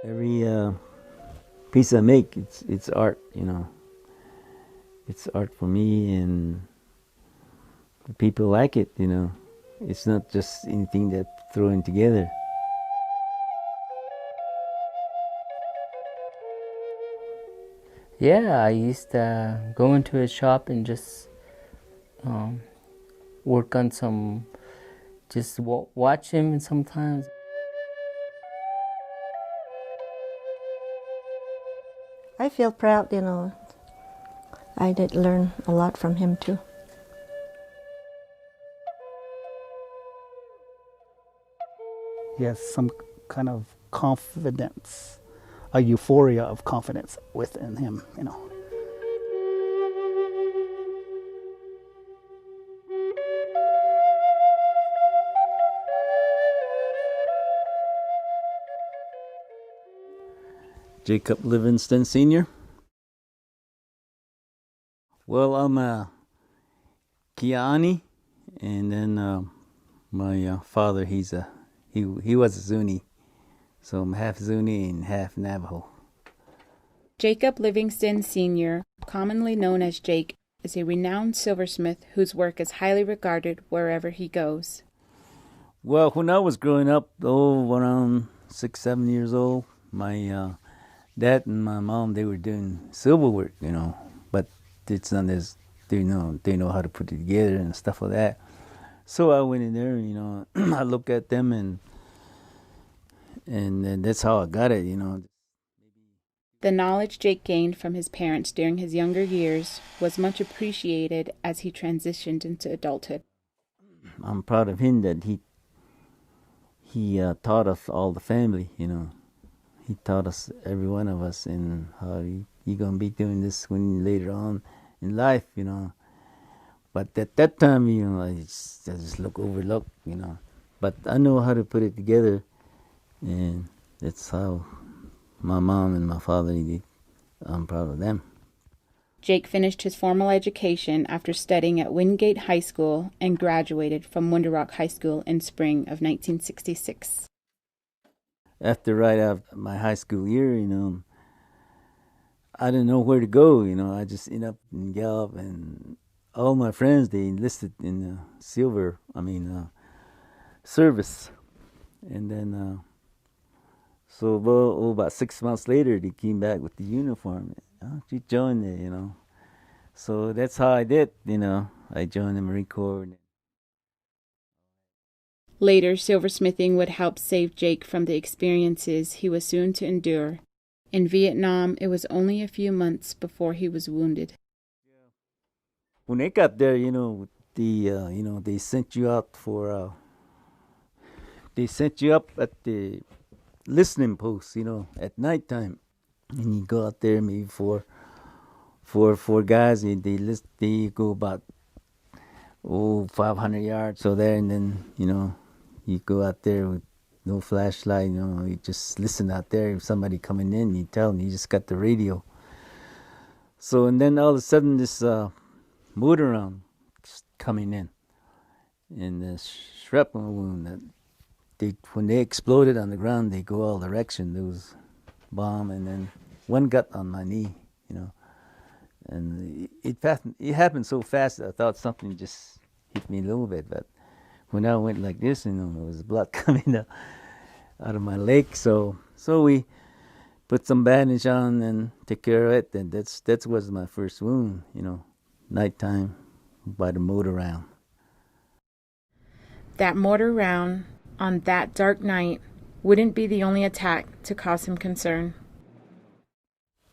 Every piece I make, it's art. It's art for me, and the people like it. It's not just anything that thrown together. Yeah, I used to go into his shop and just um, work on some, just watch him sometimes. I feel proud, I did learn a lot from him too. He has some kind of confidence, a euphoria of confidence within him. Jacob Livingston Sr. Well, I'm a Kiani, and then my father, he was a Zuni, so I'm half Zuni and half Navajo. Jacob Livingston Sr., commonly known as Jake, is a renowned silversmith whose work is highly regarded wherever he goes. Well, when I was growing up, around 6, 7 years old, my dad and my mom, they were doing silver work, but it's not as they know how to put it together and stuff like that. So I went in there, I looked at them, and that's how I got it. The knowledge Jake gained from his parents during his younger years was much appreciated as he transitioned into adulthood. I'm proud of him that he taught us all the family. He taught us, every one of us, and how you gonna be doing this when later on in life. But at that time, I just overlook. But I know how to put it together, and that's how my mom and my father did. I'm proud of them. Jake finished his formal education after studying at Wingate High School and graduated from Winter Rock High School in spring of 1966. Right after my high school year, I didn't know where to go. I just ended up in Gallup, and all my friends, they enlisted in the service, and then so about 6 months later, they came back with the uniform. Why don't you join there? So that's how I did. I joined the Marine Corps. Later, silversmithing would help save Jake from the experiences he was soon to endure. In Vietnam, it was only a few months before he was wounded. When they got there, they sent you out they sent you up at the listening post, at nighttime, and you go out there maybe four guys, and they go about 500 yards so there, and then you go out there with no flashlight, you just listen out there. If somebody coming in, you tell them you just got the radio. So, and then all of a sudden this motor round coming in, and the shrapnel wound that when they exploded on the ground, they go all direction. There was bomb, and then one got on my knee, and it happened so fast that I thought something just hit me a little bit, but when I went like this, there was blood coming out of my leg. So we put some bandage on and take care of it, and that was my first wound, nighttime by the motor round. That mortar round on that dark night wouldn't be the only attack to cause him concern.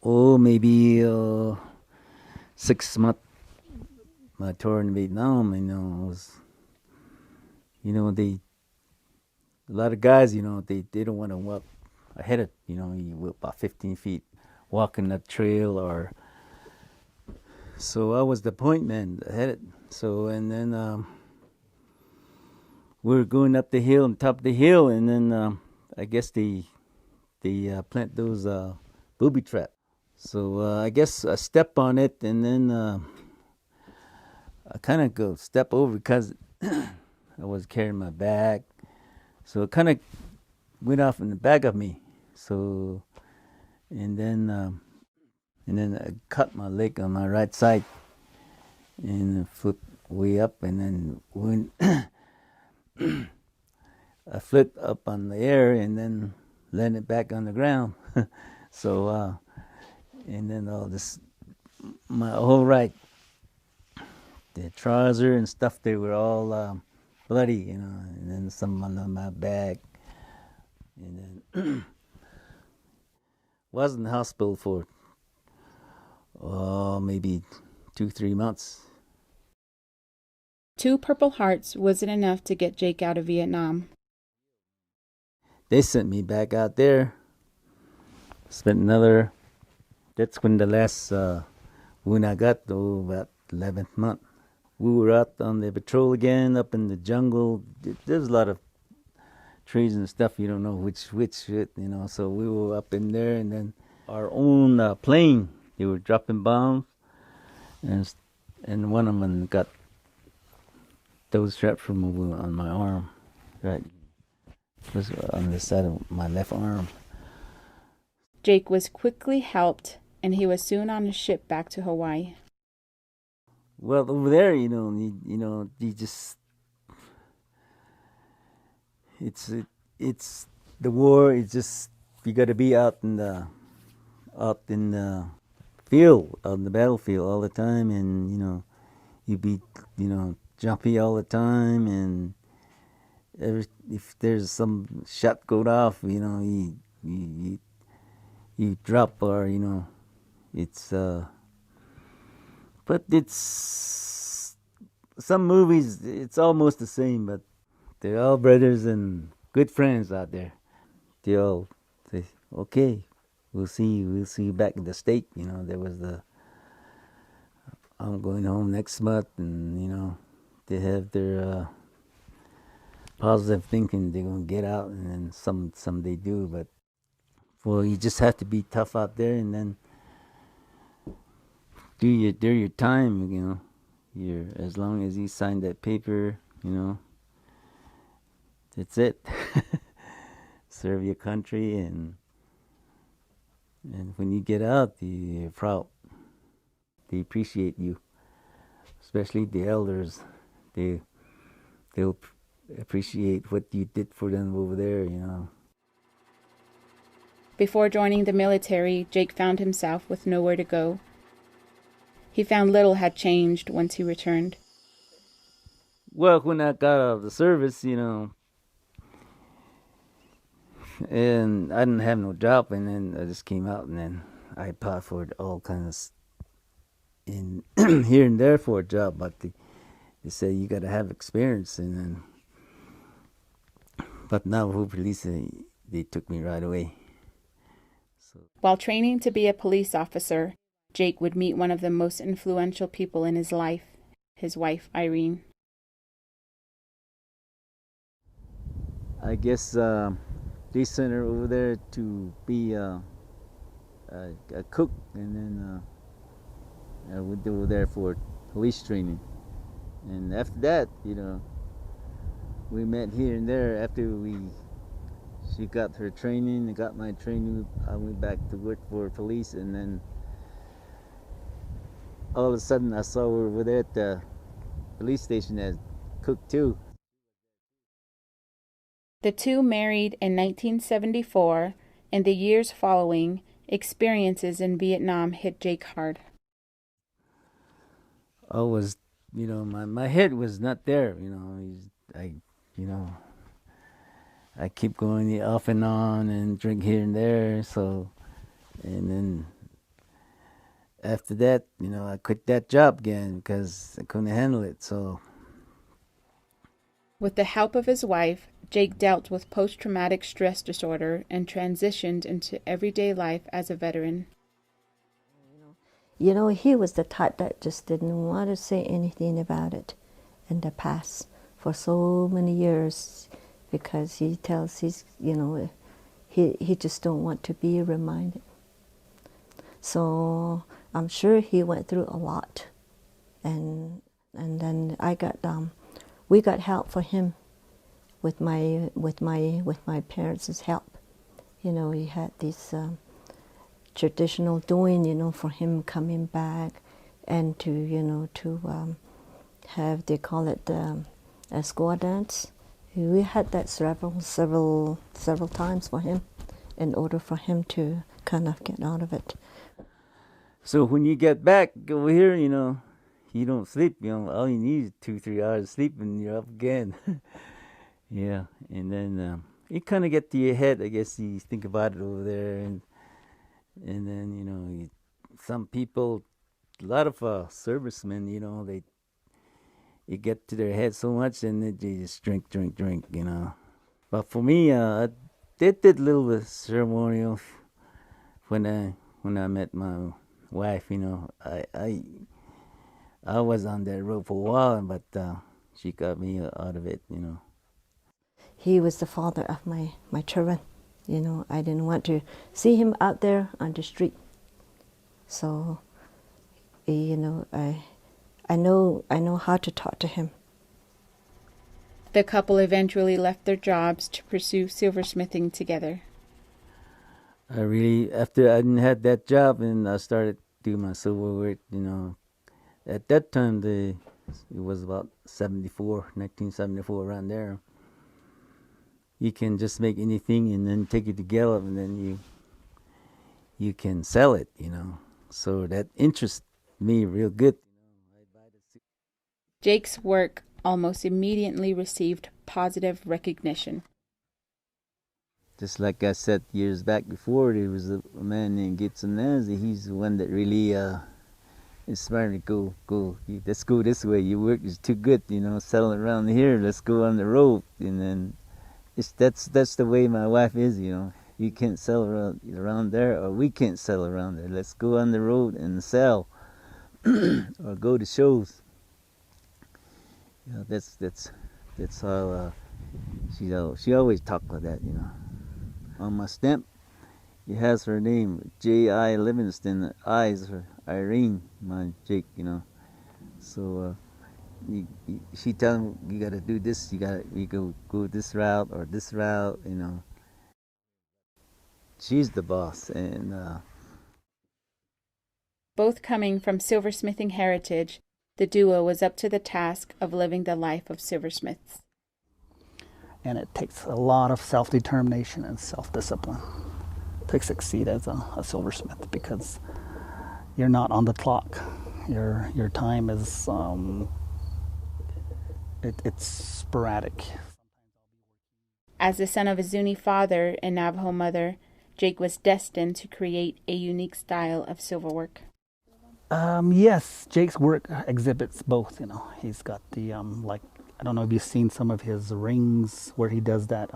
Oh, maybe 6 months my tour in Vietnam, was, a lot of guys, they don't want to walk ahead of, you walk about 15 feet, walking that trail, or so I was the point man ahead. So, and then we were going up the hill and top of the hill, and then I guess they plant those booby trap. So I guess I step on it, and then I kind of go step over because I was carrying my bag. So it kind of went off in the back of me. So, and then I cut my leg on my right side, and flipped way up, and then when I flipped up on the air, and then landed back on the ground. So, and then all this, my whole right, the trouser and stuff, they were all bloody, you know, and then some on my back, and then was in the hospital for maybe 2-3 months. 2 Purple Hearts wasn't enough to get Jake out of Vietnam. They sent me back out there. Spent another, that's when the last wound I got, though, about 11th month. We were out on the patrol again, up in the jungle. There's a lot of trees and stuff, you don't know which, you know, so we were up in there, and then our own plane, they were dropping bombs, and one of them got those straps removed on my arm, right, it was on the side of my left arm. Jake was quickly helped, and he was soon on a ship back to Hawaii. Well, over there, you just, it's the war. It's just, you got to be out in the field, on the battlefield all the time, and you be jumpy all the time, and if there's some shot go off, you drop, or it's but it's some movies, it's almost the same, but they're all brothers and good friends out there. They all say, okay, we'll see you back in the state. There was I'm going home next month, and they have their positive thinking, they're gonna get out, and then some they do, but well, you just have to be tough out there, and then do your time, as long as you sign that paper, that's it. Serve your country, and when you get out, you're proud. They appreciate you, especially the elders. They'll appreciate what you did for them over there, Before joining the military, Jake found himself with nowhere to go. He found little had changed once he returned. Well, when I got out of the service, and I didn't have no job, and then I just came out, and then I applied for all kinds in here and there for a job, but they say you got to have experience, and then, but Navajo police, they took me right away. So. While training to be a police officer, Jake would meet one of the most influential people in his life, his wife, Irene. I guess they sent her over there to be a cook, and then I went over there for police training. And after that, we met here and there. After she got her training, I got my training, I went back to work for police, and then all of a sudden I saw her over there at the police station as cook too. The two married in 1974. In the years following, experiences in Vietnam hit Jake hard. I was, my head was not there, I keep going off and on and drink here and there, so, and then after that, I quit that job again because I couldn't handle it, so. With the help of his wife, Jake dealt with post-traumatic stress disorder and transitioned into everyday life as a veteran. He was the type that just didn't want to say anything about it in the past for so many years, because he tells he just don't want to be reminded. So I'm sure he went through a lot, and then we got help for him with my parents' help, you know, he had this traditional doing, you know, for him coming back and to, you know, to have, they call it a squaw dance. We had that several times for him in order for him to kind of get out of it. So when you get back over here, you know, you don't sleep. You know, all you need is 2-3 hours of sleep, and you're up again. Yeah, and then you kind of get to your head. I guess you think about it over there, and then you know, some people, a lot of servicemen, you know, it get to their head so much, and they just drink, you know. But for me, I did a little bit ceremonial when I met my wife. You know, I was on that road for a while, but she got me out of it. You know. He was the father of my children. You know, I didn't want to see him out there on the street. So, you know, I know how to talk to him. The couple eventually left their jobs to pursue silversmithing together. After I didn't had that job, and I started doing my silver work, you know, at that time it was about 1974, around there. You can just make anything and then take it to Gallup, and then you can sell it, you know. So that interests me real good. Jake's work almost immediately received positive recognition. Just like I said years back before, there was a man named Gibson Nancy. He's the one that really inspired me to go. Let's go this way. Your work is too good, you know. Selling around here. Let's go on the road. And then that's the way my wife is, you know. You can't sell around there, or we can't sell around there. Let's go on the road and sell, or go to shows. You know, that's how she always talked like that, you know. On my stamp, it has her name, J.I. Livingston. I is her Irene, my Jake, you know. So she tell him, you gotta do this, you go this route or this route, you know. She's the boss, and both coming from silversmithing heritage, the duo was up to the task of living the life of silversmiths. And it takes a lot of self-determination and self-discipline to succeed as a silversmith, because you're not on the clock. Your time is it's sporadic. As the son of a Zuni father and Navajo mother, Jake was destined to create a unique style of silverwork. Yes, Jake's work exhibits both. You know, he's got the like, I don't know if you've seen some of his rings where he does that.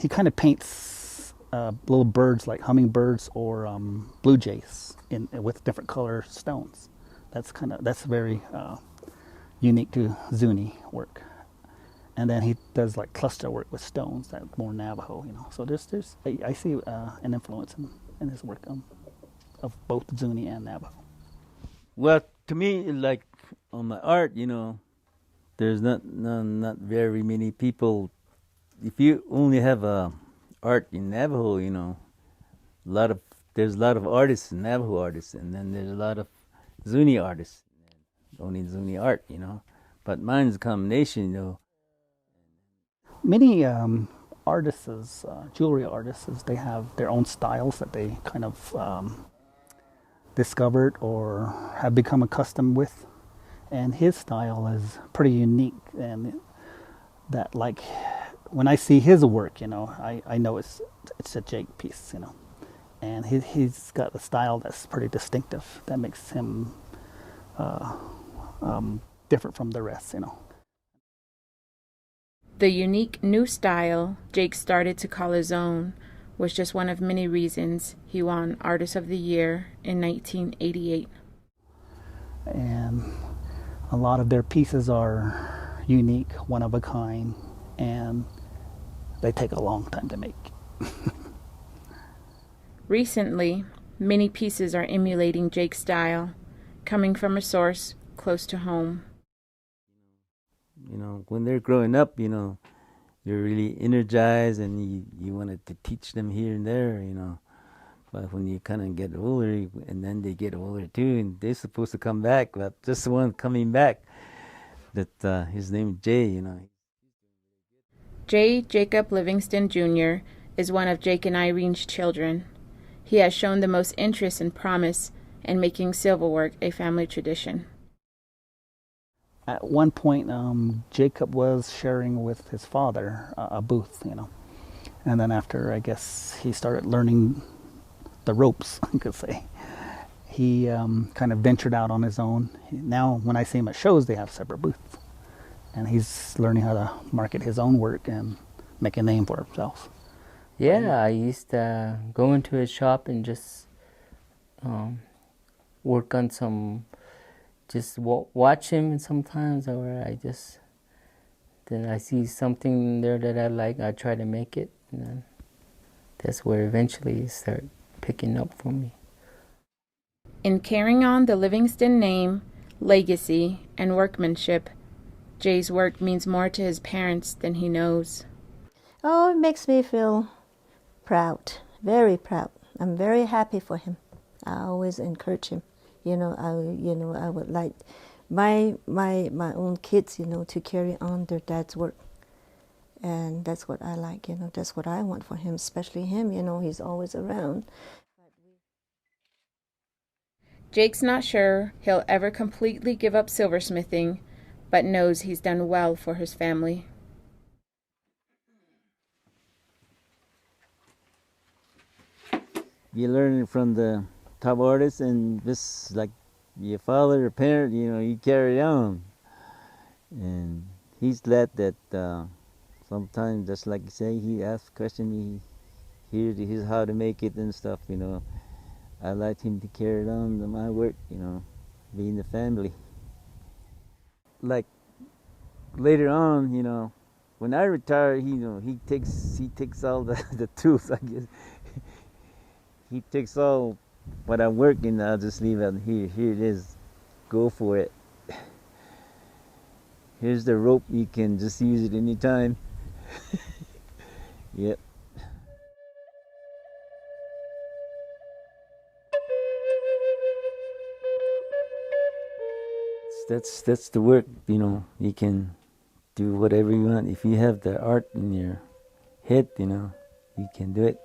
He kind of paints little birds like hummingbirds or blue jays with different color stones. That's very unique to Zuni work. And then he does like cluster work with stones, that's more Navajo, you know. So I see an influence in his work of both Zuni and Navajo. well, to me, like on my art, you know, there's not very many people. If you only have art in Navajo, you know, there's a lot of artists, Navajo artists, and then there's a lot of Zuni artists, only Zuni art, you know. But mine's a combination, you know. Many artists, jewelry artists, they have their own styles that they kind of discovered or have become accustomed with. And his style is pretty unique, and that, like, when I see his work, you know, I know it's a Jake piece, you know. And he's got a style that's pretty distinctive that makes him different from the rest, you know. The unique new style Jake started to call his own was just one of many reasons he won Artist of the Year in 1988. And a lot of their pieces are unique, one of a kind, and they take a long time to make. Recently, many pieces are emulating Jake's style, coming from a source close to home. You know, when they're growing up, you know, they're really energized, and you wanted to teach them here and there, But when you kind of get older, and then they get older too, and they're supposed to come back, but just the one coming back, that his name is Jay. J. Jacob Livingston Jr. is one of Jake and Irene's children. He has shown the most interest and promise in making silverwork a family tradition. At one point, Jacob was sharing with his father a booth, And then after, I guess, he started learning the ropes, I could say, he kind of ventured out on his own. Now, when I see him at shows, they have separate booths. And he's learning how to market his own work and make a name for himself. Yeah, I used to go into his shop and just work on some, just watch him sometimes, or then I see something there that I like, I try to make it, and then that's where eventually it start picking up for me. In carrying on the Livingston name, legacy, and workmanship, Jay's work means more to his parents than he knows. Oh, it makes me feel proud, very proud. I'm very happy for him. I always encourage him. I would like my own kids, to carry on their dad's work. And that's what I like, that's what I want for him, especially him, he's always around. Jake's not sure he'll ever completely give up silversmithing, but knows he's done well for his family. You learn from the top artists, and this, like your father or parent, you carry on. And he's glad that sometimes, just like you say, he asks questions, he hears how to make it and stuff, I like him to carry on my work, being the family. Like later on, when I retire, he takes all the tools, I guess. He takes all what I'm working, I'll just leave it here. Here it is. Go for it. Here's the rope, you can just use it anytime. Yep. That's the work, you can do whatever you want. If you have the art in your head, you can do it.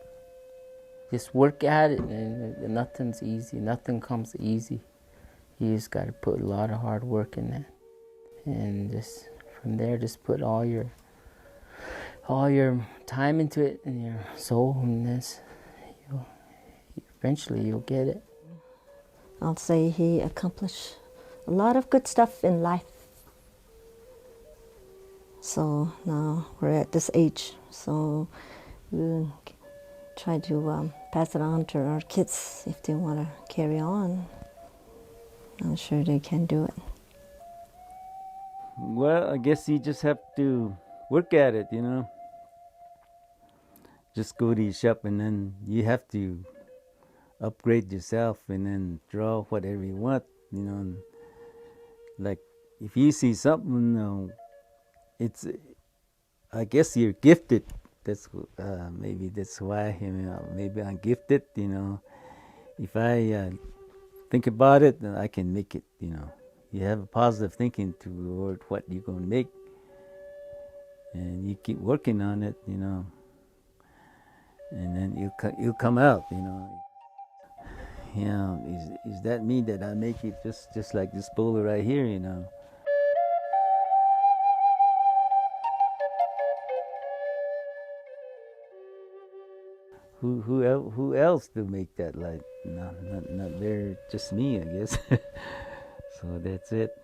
Just work at it, and nothing's easy. Nothing comes easy. You just got to put a lot of hard work in that, and just from there, just put all your time into it and your soul, and this, eventually you'll get it. I'll say he accomplished a lot of good stuff in life. So now we're at this age, so we'll try to pass it on to our kids if they want to carry on. I'm sure they can do it. Well, I guess you just have to work at it, Just go to your shop, and then you have to upgrade yourself and then draw whatever you want, Like if you see something, it's, I guess you're gifted. That's maybe that's why, maybe I'm gifted, If I think about it, then I can make it, You have a positive thinking toward what you're going to make, and you keep working on it, and then you'll come out, Is that me that I make it just like this bowler right here, Who else to make that? Like not there, just me, I guess. So that's it.